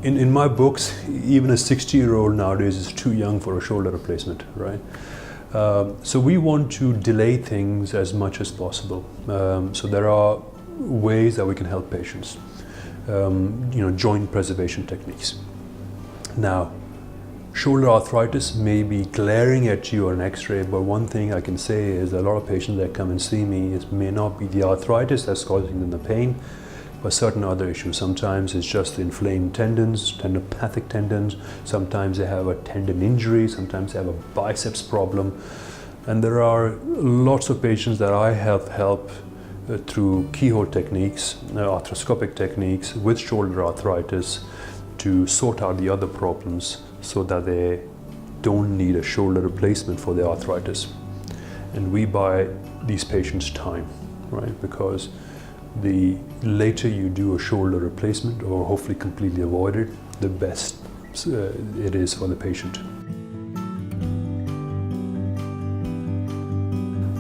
In my books, even a 60-year-old nowadays is too young for a shoulder replacement, right? So we want to delay things as much as possible. So there are ways that we can help patients. Joint preservation techniques. Now, shoulder arthritis may be glaring at you on an x-ray, but one thing I can say is that a lot of patients that come and see me, it may not be the arthritis that's causing them the pain, but certain other issues. Sometimes it's just the inflamed tendons, tendinopathic tendons. Sometimes they have a tendon injury. Sometimes they have a biceps problem. And there are lots of patients that I help through keyhole techniques, arthroscopic techniques with shoulder arthritis to sort out the other problems so that they don't need a shoulder replacement for their arthritis. And we buy these patients time, right? Because the later you do a shoulder replacement, or hopefully completely avoid it, the best it is for the patient.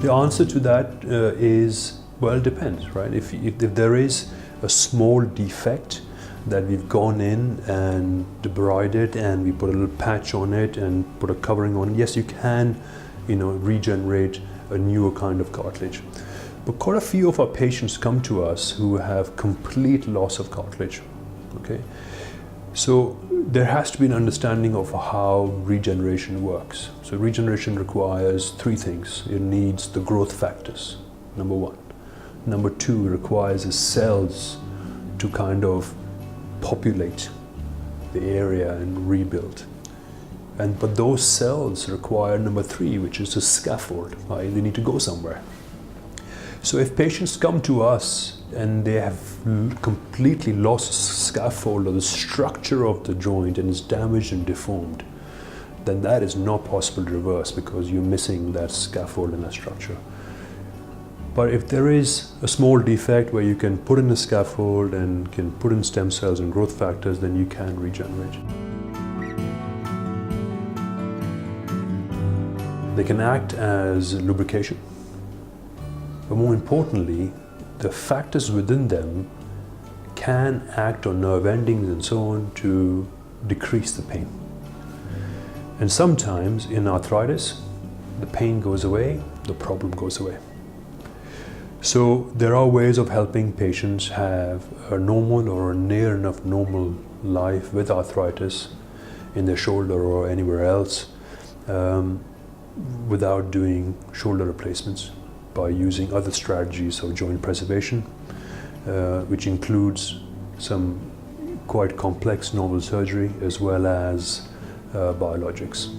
The answer to that is, well, it depends, right? If there is a small defect that we've gone in and debrided and we put a little patch on it and put a covering on it, yes, you can, regenerate a newer kind of cartilage. But quite a few of our patients come to us who have complete loss of cartilage, okay? So there has to be an understanding of how regeneration works. So regeneration requires three things. It needs the growth factors, number one. Number two, it requires the cells to kind of populate the area and rebuild. But those cells require number three, which is a scaffold, right? They need to go somewhere. So if patients come to us and they have completely lost the scaffold or the structure of the joint and is damaged and deformed, then that is not possible to reverse because you're missing that scaffold and that structure. But if there is a small defect where you can put in a scaffold and can put in stem cells and growth factors, then you can regenerate. They can act as lubrication. But more importantly, the factors within them can act on nerve endings and so on to decrease the pain. And sometimes in arthritis, the pain goes away, the problem goes away. So there are ways of helping patients have a normal or a near enough normal life with arthritis in their shoulder or anywhere else without doing shoulder replacements, by using other strategies of joint preservation, which includes some quite complex normal surgery as well as biologics.